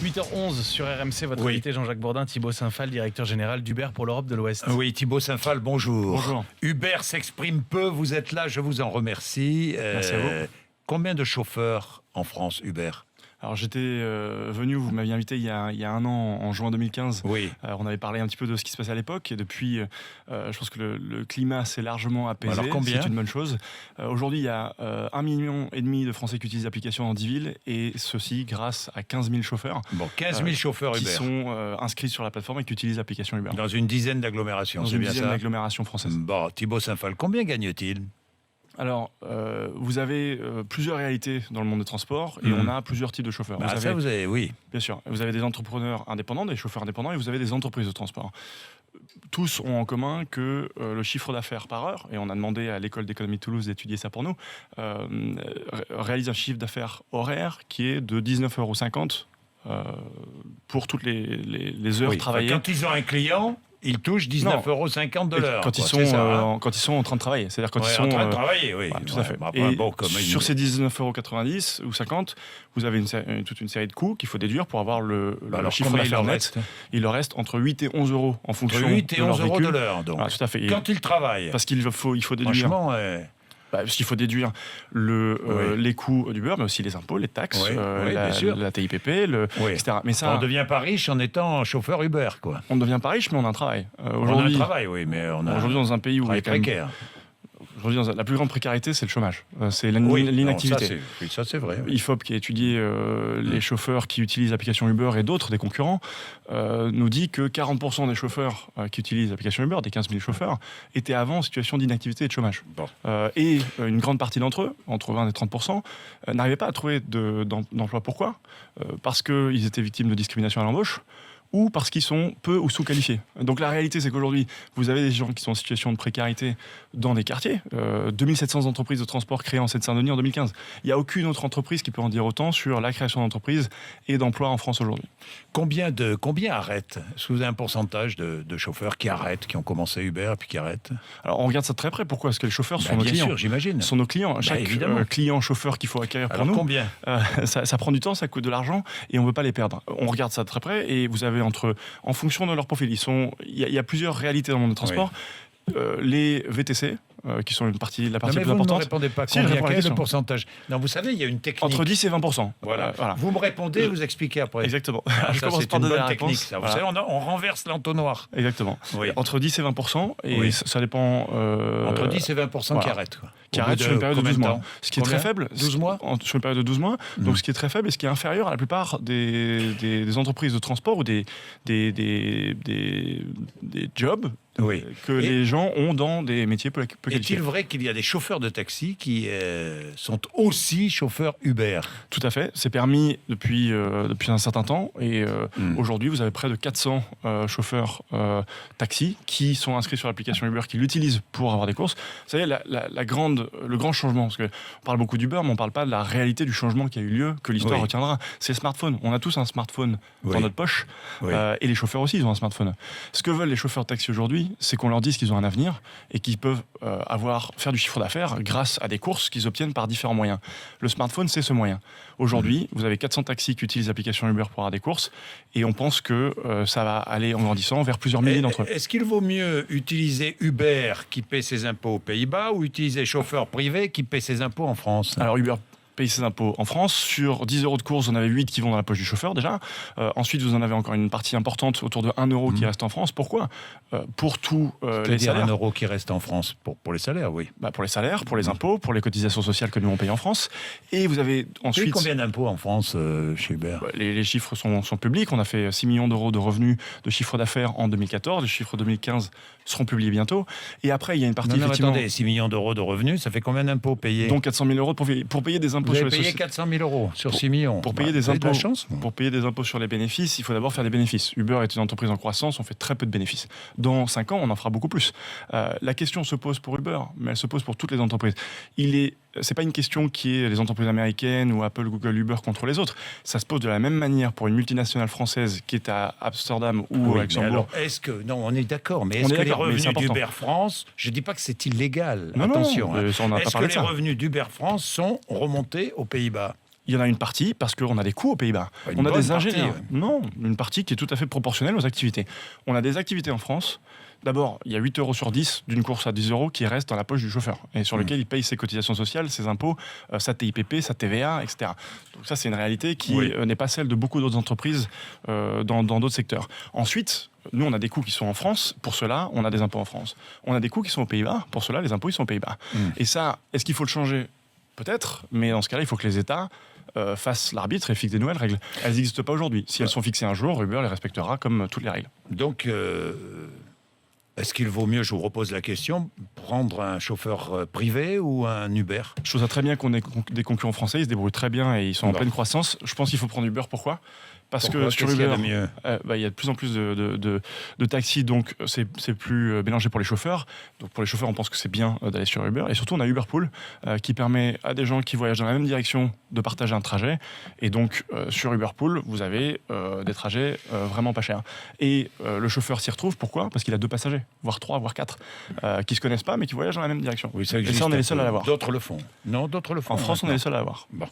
8h11 sur RMC, votre invité Jean-Jacques Bourdin, Thibaut Saint-Phal, directeur général d'Uber pour l'Europe de l'Ouest. Oui, Thibaut Saint-Phal, bonjour. Bonjour. Uber s'exprime peu, vous êtes là, je vous en remercie. Merci à vous. Combien de chauffeurs en France, Uber ? Alors j'étais venu, vous m'aviez invité il y a un an, en juin 2015. Oui. On avait parlé un petit peu de ce qui se passait à l'époque et depuis, je pense que le climat s'est largement apaisé. Alors combien ? C'est une bonne chose. Aujourd'hui, il y a 1,5 million de Français qui utilisent l'application dans 10 villes et ceci grâce à 15 000 chauffeurs. Bon, 15 000 chauffeurs qui Uber. sont inscrits sur la plateforme et qui utilisent l'application Uber. Dans une dizaine d'agglomérations, c'est bien ça ? Dans une dizaine d'agglomérations françaises. Bon, Thibaut Saint-Phal, combien gagne-t-il ? Alors, vous avez plusieurs réalités dans le monde des transports et on a plusieurs types de chauffeurs. Vous avez, oui. Bien sûr. Vous avez des entrepreneurs indépendants, des chauffeurs indépendants et vous avez des entreprises de transport. Tous ont en commun que le chiffre d'affaires par heure, et on a demandé à l'École d'économie de Toulouse d'étudier ça pour nous, réalise un chiffre d'affaires horaire qui est de 19,50 € pour toutes les heures travaillées. Quand ils ont un client, ils touchent 19,50 € de l'heure. Quand ils sont en train de travailler. C'est-à-dire quand ils sont en train de travailler, oui. Tout à fait. Et sur ces 19,90 € ou 50, vous avez toute une série de coûts qu'il faut déduire pour avoir le chiffre d'affaires net. Il leur reste entre 8 et 11 € en fonction de 8 et 11 € de l'heure, donc. Tout à fait. Quand ils travaillent. Parce qu'il faut déduire. Franchement, parce qu'il faut déduire les coûts du beurre, mais aussi les impôts, les taxes, la TIPP, etc. Mais ça, on ne devient pas riche en étant chauffeur Uber, quoi. On ne devient pas riche, mais on a un travail. Aujourd'hui, on a un travail, oui, mais on a aujourd'hui dans un pays où il y a précaire. Aujourd'hui, la plus grande précarité, c'est le chômage. C'est l'inactivité. Ça, c'est vrai. IFOP, qui a étudié les chauffeurs qui utilisent l'application Uber et d'autres, des concurrents, nous dit que 40% des chauffeurs qui utilisent l'application Uber, des 15 000 chauffeurs, étaient avant en situation d'inactivité et de chômage. Bon. Et une grande partie d'entre eux, entre 20 et 30%, n'arrivaient pas à trouver d'emploi. Pourquoi ? Parce qu'ils étaient victimes de discrimination à l'embauche, ou parce qu'ils sont peu ou sous-qualifiés. Donc la réalité, c'est qu'aujourd'hui, vous avez des gens qui sont en situation de précarité dans des quartiers. 2700 entreprises de transport créées en Seine-Saint-Denis en 2015. Il n'y a aucune autre entreprise qui peut en dire autant sur la création d'entreprises et d'emplois en France aujourd'hui. Combien arrêtent ? Est-ce que vous avez un pourcentage de chauffeurs qui arrêtent, qui ont commencé Uber et puis qui arrêtent ? Alors on regarde ça de très près. Pourquoi ? Parce que les chauffeurs sont nos clients. Bien sûr, j'imagine. Sont nos clients. Chaque client chauffeur qu'il faut acquérir pour nous. Combien ? Ça prend du temps, ça coûte de l'argent et on ne veut pas les perdre. On regarde ça de très près et vous avez en fonction de leur profil, il y a plusieurs réalités dans le monde des transports. Les VTC, qui sont la partie plus importante. Vous ne me répondez pas. Quel est le pourcentage ? Non, vous savez, il y a une technique. Entre 10 et 20%. Voilà. Vous me répondez, vous expliquez après. Exactement. Je commence par donner la réponse. Ça. Vous savez, on renverse l'entonnoir. Exactement. Oui. Entre 10 et 20%, et ça dépend... Entre 10 et 20% qui arrêtent. Quoi. Qui arrêtent sur une période de 12 mois. Ce qui est très faible. 12 mois sur une période de 12 mois. Donc ce qui est très faible et ce qui est inférieur à la plupart des entreprises de transport ou des jobs que les gens ont dans des métiers peu qualifiés. Est-il vrai qu'il y a des chauffeurs de taxi qui sont aussi chauffeurs Uber ? Tout à fait. C'est permis depuis un certain temps. Et aujourd'hui, vous avez près de 400 chauffeurs taxi qui sont inscrits sur l'application Uber, qui l'utilisent pour avoir des courses. Vous savez, le grand changement, parce qu'on parle beaucoup d'Uber, mais on ne parle pas de la réalité du changement qui a eu lieu, que l'histoire retiendra. C'est le smartphone. On a tous un smartphone dans notre poche. Et les chauffeurs aussi, ils ont un smartphone. Ce que veulent les chauffeurs de taxi aujourd'hui, c'est qu'on leur dise qu'ils ont un avenir et qu'ils peuvent faire du chiffre d'affaires grâce à des courses qu'ils obtiennent par différents moyens. Le smartphone, c'est ce moyen. Aujourd'hui, vous avez 400 taxis qui utilisent l'application Uber pour avoir des courses et on pense que ça va aller en grandissant vers plusieurs milliers d'entre eux. Est-ce qu'il vaut mieux utiliser Uber qui paie ses impôts aux Pays-Bas ou utiliser chauffeur privé qui paie ses impôts en France ? Alors Uber paye ses impôts en France. Sur 10 € de course, vous en avez 8 qui vont dans la poche du chauffeur déjà. Ensuite, vous en avez encore une partie importante autour de 1 € qui reste en France. Pourquoi ? Pour tous les salaires. 1 € qui reste en France pour les salaires, oui. Pour les salaires, pour les impôts, pour les cotisations sociales que nous on paye en France. Et vous avez ensuite... Et combien d'impôts en France chez Uber ? Les chiffres sont publics. On a fait 6 millions d'euros de revenus de chiffre d'affaires en 2014. Les chiffres 2015 seront publiés bientôt. Et après, il y a une partie effectivement... Attendez, 6 millions d'euros de revenus, ça fait combien d'impôts payés ? Donc 400 000 € pour payer des impôts. Vous avez payé 400 000 € sur 6 millions. Pour payer des impôts, pour payer des impôts sur les bénéfices, il faut d'abord faire des bénéfices. Uber est une entreprise en croissance, on fait très peu de bénéfices. Dans 5 ans, on en fera beaucoup plus. La question se pose pour Uber, mais elle se pose pour toutes les entreprises. C'est pas une question qui est les entreprises américaines ou Apple, Google, Uber contre les autres. Ça se pose de la même manière pour une multinationale française qui est à Amsterdam ou à Luxembourg. Non, on est d'accord, mais est-ce que les revenus d'Uber France, je dis pas que c'est illégal, attention. Non, est-ce que les revenus d'Uber France sont remontés aux Pays-Bas ? Il y en a une partie parce qu'on a des coûts aux Pays-Bas. On a des ingénieurs. Non, une partie qui est tout à fait proportionnelle aux activités. On a des activités en France. D'abord, il y a 8 euros sur 10 d'une course à 10 euros qui reste dans la poche du chauffeur et sur lequel il paye ses cotisations sociales, ses impôts, sa TIPP, sa TVA, etc. Donc ça, c'est une réalité qui n'est pas celle de beaucoup d'autres entreprises dans d'autres secteurs. Ensuite, nous, on a des coûts qui sont en France. Pour cela, on a des impôts en France. On a des coûts qui sont aux Pays-Bas. Pour cela, les impôts, ils sont aux Pays-Bas. Et ça, est-ce qu'il faut le changer ? Peut-être, mais dans ce cas-là, il faut que les États fassent l'arbitre et fixent des nouvelles règles. Elles n'existent pas aujourd'hui. Si elles sont fixées un jour, Uber les respectera comme toutes les règles. Donc, est-ce qu'il vaut mieux, je vous repose la question, prendre un chauffeur privé ou un Uber ? Je trouve ça très bien qu'on ait des concurrents français, ils se débrouillent très bien et ils sont en pleine croissance. Je pense qu'il faut prendre Uber. Pourquoi ? Parce que sur Uber, il y a de plus en plus de taxis, donc c'est plus mélangé pour les chauffeurs. Donc pour les chauffeurs, on pense que c'est bien d'aller sur Uber. Et surtout, on a Uberpool qui permet à des gens qui voyagent dans la même direction de partager un trajet. Et donc sur Uberpool, vous avez des trajets vraiment pas chers. Et le chauffeur s'y retrouve. Pourquoi ? Parce qu'il a 2 passagers, voire 3, voire 4, qui se connaissent pas, mais qui voyagent dans la même direction. Oui, ça existe. Et ça, on est les seuls à l'avoir. D'autres le font. Non, d'autres le font. En France, on est les seuls à l'avoir. Bon.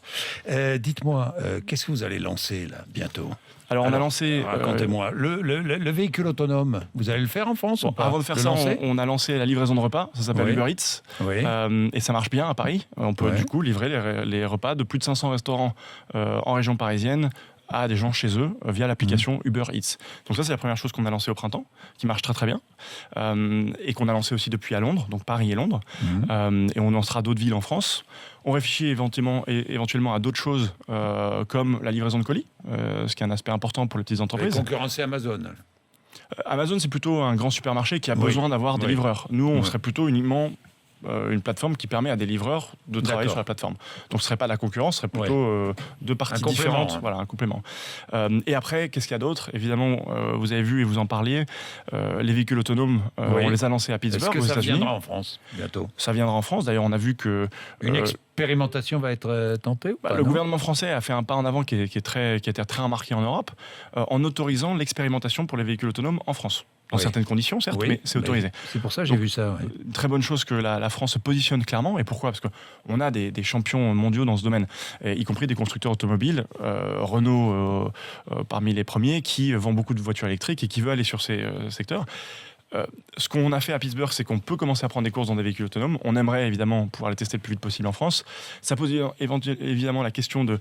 Dites-moi, qu'est-ce que vous allez lancer là bientôt ? Alors, on a lancé... Racontez-moi. Le véhicule autonome, vous allez le faire en France ou pas ? Avant de faire ça, on a lancé la livraison de repas. Ça s'appelle Uber Eats. Oui. Et ça marche bien à Paris. On peut du coup livrer les repas de plus de 500 restaurants en région parisienne à des gens chez eux via l'application Uber Eats. Donc ça, c'est la première chose qu'on a lancée au printemps, qui marche très très bien, et qu'on a lancé aussi depuis à Londres, donc Paris et Londres. Et on lancera d'autres villes en France. On réfléchit éventuellement à d'autres choses, comme la livraison de colis, ce qui est un aspect important pour les petites entreprises. Et concurrencer Amazon. Amazon, c'est plutôt un grand supermarché qui a besoin d'avoir des livreurs. Nous, on serait plutôt uniquement une plateforme qui permet à des livreurs de travailler sur la plateforme. Donc ce ne serait pas la concurrence, ce serait plutôt 2 parties différentes. Voilà, un complément. Et après, qu'est-ce qu'il y a d'autre ? Évidemment, vous avez vu et vous en parliez, les véhicules autonomes, on les a lancés à Pittsburgh, aux États-Unis. Est-ce que ça viendra en France bientôt ? Ça viendra en France. D'ailleurs, on a vu que... Une expérimentation va être tentée ou pas ? Le gouvernement français a fait un pas en avant qui a été très remarqué en Europe, en autorisant l'expérimentation pour les véhicules autonomes en France. Dans certaines conditions, certes, mais c'est autorisé. C'est pour ça que j'ai vu ça. Très bonne chose que la France se positionne clairement. Et pourquoi ? Parce qu'on a des champions mondiaux dans ce domaine, y compris des constructeurs automobiles, Renault parmi les premiers, qui vendent beaucoup de voitures électriques et qui veulent aller sur ces secteurs. Ce qu'on a fait à Pittsburgh, c'est qu'on peut commencer à prendre des courses dans des véhicules autonomes. On aimerait évidemment pouvoir les tester le plus vite possible en France. Ça pose évidemment la question de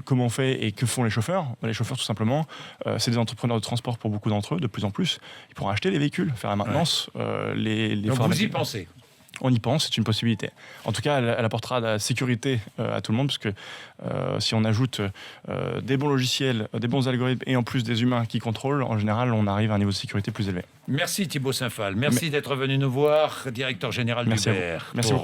comment on fait et que font les chauffeurs. Les chauffeurs, tout simplement, c'est des entrepreneurs de transport pour beaucoup d'entre eux, de plus en plus. Ils pourront acheter les véhicules, faire la maintenance. Donc vous y pensez ? On y pense, c'est une possibilité. En tout cas, elle apportera de la sécurité à tout le monde, parce que si on ajoute des bons logiciels, des bons algorithmes et en plus des humains qui contrôlent, en général, on arrive à un niveau de sécurité plus élevé. Merci Thibaut Saint-Phal. Merci d'être venu nous voir, directeur général d'Uber. Merci beaucoup.